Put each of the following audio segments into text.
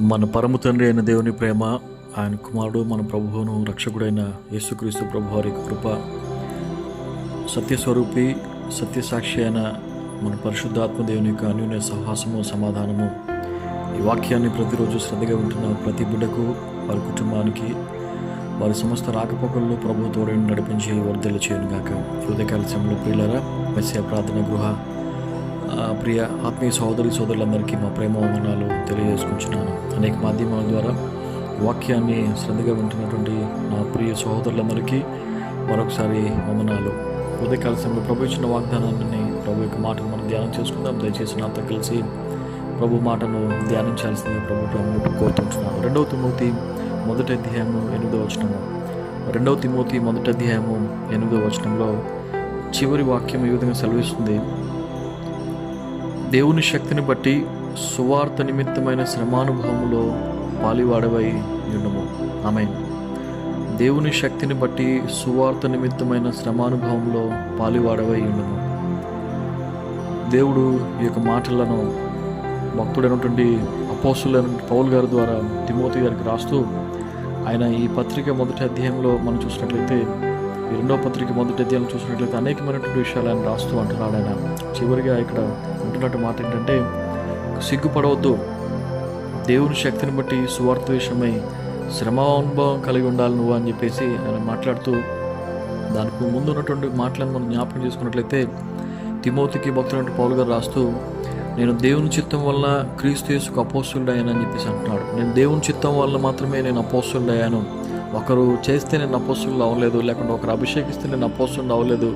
మన పరమ తండ్రి అయిన దేవుని ప్రేమ, ఆయన కుమారుడు మన ప్రభువును రక్షకుడైన యేసుక్రీస్తు ప్రభు వారి కృప, సత్యస్వరూపి సత్యసాక్షి అయిన మన పరిశుద్ధాత్మ దేవుని యొక్క అన్యోన్య సహవాసము సమాధానము ఈ వాక్యాన్ని ప్రతిరోజు శ్రద్ధగా ఉంటున్న ప్రతి బిడ్డకు, వారి కుటుంబానికి, వారి సమస్త రాకపోకల్లో ప్రభు తోడని నడిపించి వర్ధలు చేయను గాక. ఉదయకాల సమయంలో ప్రియులారా, మెస్సియా ప్రార్థన గృహ ప్రియ ఆత్మీయ సోదరులందరికీ మా ప్రేమ వందనాలు తెలియజేసుకుంటున్నాను. అనేక మాధ్యమాల ద్వారా వాక్యాన్ని శ్రద్ధగా వింటున్నటువంటి నా ప్రియ సహోదరులందరికీ మరొకసారి వందనాలు. ఉదయకాల సమయంలో ప్రభు ఇచ్చిన వాగ్దానాన్ని, ప్రభు యొక్క మాటను మనం ధ్యానం చేసుకుందాం. దయచేసి నాతో కలిసి ప్రభు మాటను ధ్యానించాల్సిందిగా ప్రభు కోరుతుంటున్నాను. 2 తిమోతి 1వ అధ్యాయము 8వ వచనము. 2 తిమోతి 1వ అధ్యాయము 8వ వచనంలో చివరి వాక్యం ఈ విధంగా సెలవిస్తుంది: దేవుని శక్తిని బట్టి సువార్త నిమిత్తమైన శ్రమానుభవములో పాలివాడవై ఉండము. ఆమేన్. దేవుని శక్తిని బట్టి సువార్త నిమిత్తమైన శ్రమానుభవంలో పాలివాడవై ఉండము. దేవుడు ఈ యొక్క మాటలను భక్తుడైనటువంటి అపోస్తులైన పౌలు గారి ద్వారా తిమోతి గారికి రాస్తూ, ఆయన ఈ పత్రిక 1వ అధ్యాయంలో మనం చూసినట్లయితే, ఈ 2వ పత్రిక 1వ అధ్యాయం చూసినట్లయితే అనేకమైనటువంటి విషయాలు ఆయన రాస్తూ అంటున్నాడు. ఆయన చివరిగా ఇక్కడ ఉంటున్నట్టు మాట ఏంటంటే, సిగ్గుపడవద్దు, దేవుని శక్తిని బట్టి సువార్త విషయమై శ్రమానుభవం కలిగి ఉండాలి నువ్వు అని చెప్పేసి ఆయన మాట్లాడుతూ, దానికి ముందు ఉన్నటువంటి మాటలను మనం జ్ఞాపకం చేసుకున్నట్లయితే, తిమోతికి భక్తుడైన పౌలు గారు రాస్తూ, నేను దేవుని చిత్తం వల్ల క్రీస్తు యేసుకు అపోస్తులుడయ్యానని చెప్పేసి అంటున్నాడు. నేను దేవుని చిత్తం వల్ల మాత్రమే నేను అపోస్తులుడయ్యాను. ఒకరు చేస్తే నేను అపోస్తులు అవ్వలేదు, లేకుంటే ఒకరు అభిషేకిస్తే నేను అపోస్తులు అవ్వలేదు,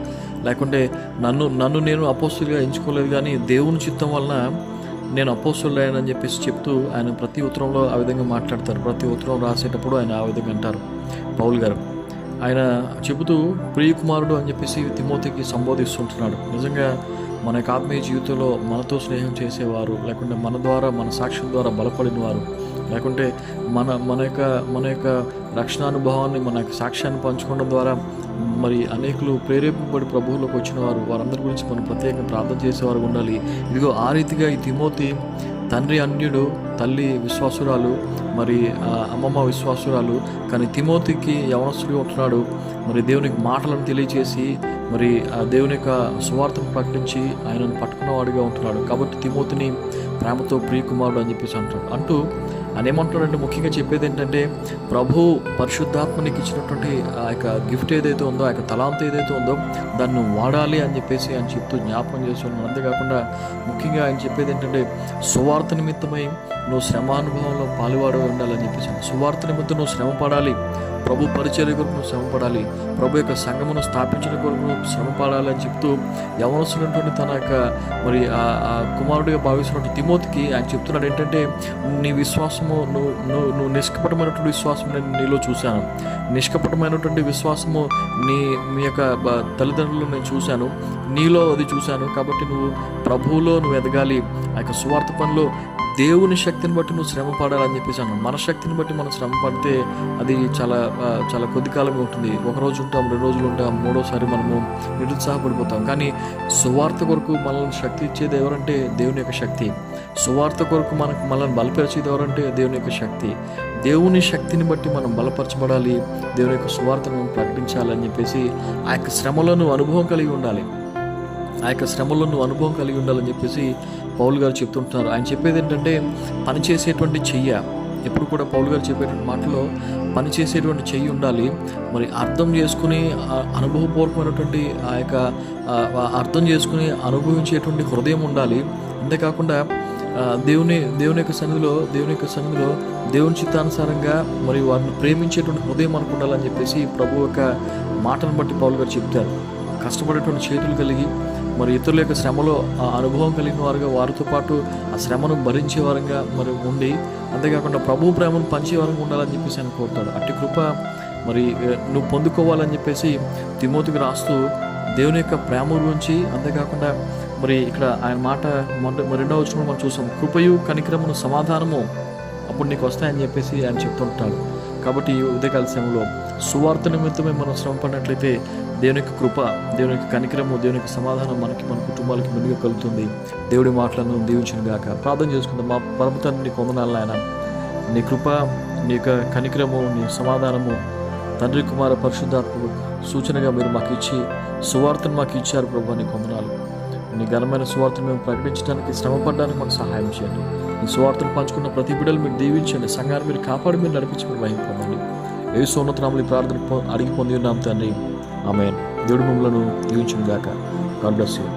లేకుంటే నన్ను నేను అపోస్తులుగా ఎంచుకోలేదు, కానీ దేవుని చిత్తం వలన నేను అపోస్తులు అయ్యానని చెప్పేసి చెప్తూ ఆయన ప్రతి ఉత్తరంలో ఆ విధంగా మాట్లాడతారు. ప్రతి ఉత్తరం రాసేటప్పుడు ఆయన ఆ విధంగా అంటారు పౌలు గారు. ఆయన చెబుతూ ప్రియకుమారుడు అని చెప్పేసి తిమోతికి సంబోధిస్తుంటున్నాడు. నిజంగా మన యొక్క ఆత్మీయ జీవితంలో మనతో స్నేహం చేసేవారు, లేకుంటే మన ద్వారా, మన సాక్ష్యం ద్వారా బలపడిన వారు, లేకుంటే మన యొక్క రక్షణానుభవాన్ని, మన యొక్క సాక్ష్యాన్ని పంచుకోవడం ద్వారా మరి అనేకులు ప్రేరేపింపబడి ప్రభువులోకి వచ్చిన వారు, వారందరి గురించి మనం ప్రత్యేకంగా ప్రార్థన చేసేవారు ఉండాలి. ఇదిగో ఆ రీతిగా ఈ తిమోతి తండ్రి అన్యుడు, తల్లి విశ్వాసురాలు, మరి అమ్మమ్మ విశ్వాసురాలు, కానీ తిమోతికి యవనస్తుడిగా ఉంటున్నాడు. మరి దేవునికి మాటలను తెలియచేసి, మరి ఆ దేవుని యొక్క సువార్తను ప్రకటించి ఆయనను పట్టుకున్నవాడిగా ఉంటున్నాడు. కాబట్టి తిమోతిని ప్రేమతో ప్రియకుమారుడు అని చెప్పేసి అంటూ ఆయన ఏమంటున్నాడంటే, ముఖ్యంగా చెప్పేది ఏంటంటే, ప్రభు పరిశుద్ధాత్మనికి ఇచ్చినటువంటి ఆ యొక్క గిఫ్ట్ ఏదైతే ఉందో, ఆ యొక్క తలాంత ఏదైతే ఉందో దాన్ని వాడాలి అని చెప్పేసి ఆయన చెప్తూ జ్ఞాపకం చేస్తున్నాడు. అంతేకాకుండా ముఖ్యంగా ఆయన చెప్పేది ఏంటంటే, సువార్త నిమిత్తమై నువ్వు శ్రమానుభవంలో పాలువాడవి ఉండాలని చెప్పేసి. సువార్త నిమిత్తం నువ్వు శ్రమ పడాలి, ప్రభు పరిచర్య కొరకు నువ్వు శ్రమ పడాలి, ప్రభు యొక్క సంఘమును స్థాపించిన కొరకు నువ్వు శ్రమ పడాలి అని చెప్తూ యవనస్తున్నటువంటి తన యొక్క మరి ఆ కుమారుడిగా భావిస్తున్నటువంటి తిమోతికి ఆయన చెప్తున్నాడు ఏంటంటే, నీ విశ్వాసము నువ్వు నిష్కపటమైనటువంటి విశ్వాసం నేను నీలో చూశాను, నిష్కపటమైనటువంటి విశ్వాసము మీ యొక్క తల్లిదండ్రులు నేను చూశాను, నీలో అది చూశాను. కాబట్టి నువ్వు ప్రభువులో నువ్వు ఎదగాలి. ఆ యొక్క సువార్త పనిలో దేవుని శక్తిని బట్టి నువ్వు శ్రమ పడాలని చెప్పేసి అన్నాను. మన శక్తిని బట్టి మనం శ్రమ పడితే అది చాలా కొద్ది కాలంగా ఉంటుంది. ఒకరోజు ఉంటాం, 2 రోజులు ఉంటాం, 3వసారి మనము నిరుత్సాహపడిపోతాం. కానీ సువార్త కొరకు మనల్ని శక్తి ఇచ్చేది ఎవరంటే దేవుని యొక్క శక్తి. సువార్త కొరకు మనల్ని బలపరిచేది ఎవరంటే దేవుని యొక్క శక్తి. దేవుని శక్తిని బట్టి మనం బలపరచబడాలి, దేవుని యొక్క సువార్తను మనం ప్రకటించాలని చెప్పేసి ఆ యొక్క శ్రమలను అనుభవం కలిగి ఉండాలి. ఆ యొక్క శ్రమలో నువ్వు అనుభవం కలిగి ఉండాలని చెప్పేసి పౌలు గారు చెప్తుంటున్నారు. ఆయన చెప్పేది ఏంటంటే, పనిచేసేటువంటి చెయ్య. ఎప్పుడు కూడా పౌలు గారు చెప్పేటువంటి మాటలో పనిచేసేటువంటి చెయ్యి ఉండాలి. మరి అర్థం చేసుకుని అనుభవపూర్వకమైనటువంటి ఆ యొక్క అర్థం చేసుకుని అనుభవించేటువంటి హృదయం ఉండాలి. అంతేకాకుండా దేవుని యొక్క సన్నిధిలో దేవుని చిత్తానుసారంగా మరి వారిని ప్రేమించేటువంటి హృదయం మనకు ఉండాలని చెప్పేసి ప్రభు యొక్క మాటను బట్టి పౌలు గారు చెప్తారు. కష్టపడేటువంటి చేతులు కలిగి, మరి ఇతరుల యొక్క శ్రమలో ఆ అనుభవం కలిగిన వారుగా, వారితో పాటు ఆ శ్రమను భరించేవారంగా మరి ఉండి, అంతేకాకుండా ప్రభు ప్రేమను పంచేవారంగా ఉండాలని చెప్పేసి ఆయన కోరుతాడు. అట్టి కృప మరి నువ్వు పొందుకోవాలని చెప్పేసి తిమోతికి రాస్తూ దేవుని యొక్క ప్రేమ గురించి, అంతేకాకుండా మరి ఇక్కడ ఆయన మాట 2వ వచనంలో మనం చూసాం, కృపయు కనికరమును సమాధానము అప్పుడు నీకు వస్తాయని చెప్పేసి ఆయన చెప్తుంటాడు. కాబట్టి ఈ ఉదయకాల సమయంలో సువార్త నిమిత్తమే మనం శ్రమ పడినట్లయితే దేవుని యొక్క కృప, దేవుని యొక్క కనికరము, దేవుని యొక్క సమాధానం మనకి, మన కుటుంబాలకి మెరుగ్గా కలుగుతుంది. దేవుడి మాటలను దీవించును గాక. ప్రార్థన చేసుకుందాం. మా పరమ తండ్రి నీకు వందనాలు నాయన. నీ కృప, నీ యొక్క కనికరము, నీ సమాధానము తండ్రి కుమార పరిశుద్ధాత్మ సూచనగా మీరు మాకు ఇచ్చి సువార్తను మాకు ఇచ్చారు ప్రభు. నీకు వందనాలు. నీ ఘనమైన సువార్తను మేము ప్రకటించడానికి, శ్రమపడడానికి మాకు సహాయం చేయండి. ఈ సువార్తను పంచుకున్న ప్రతి బిడ్డలు మీరు దీవించండి. సంఘాన్ని మీరు కాపాడి, మీరు నడిపించి, మీరు మహిమ పొందండి. యేసు ఉన్నతనామములో ఈ ప్రార్థన అడిగి పొంది ఉన్నాం తండ్రి. ఆమేన్. దేవుడు మిమ్మలను దీవించును గాక. God bless you.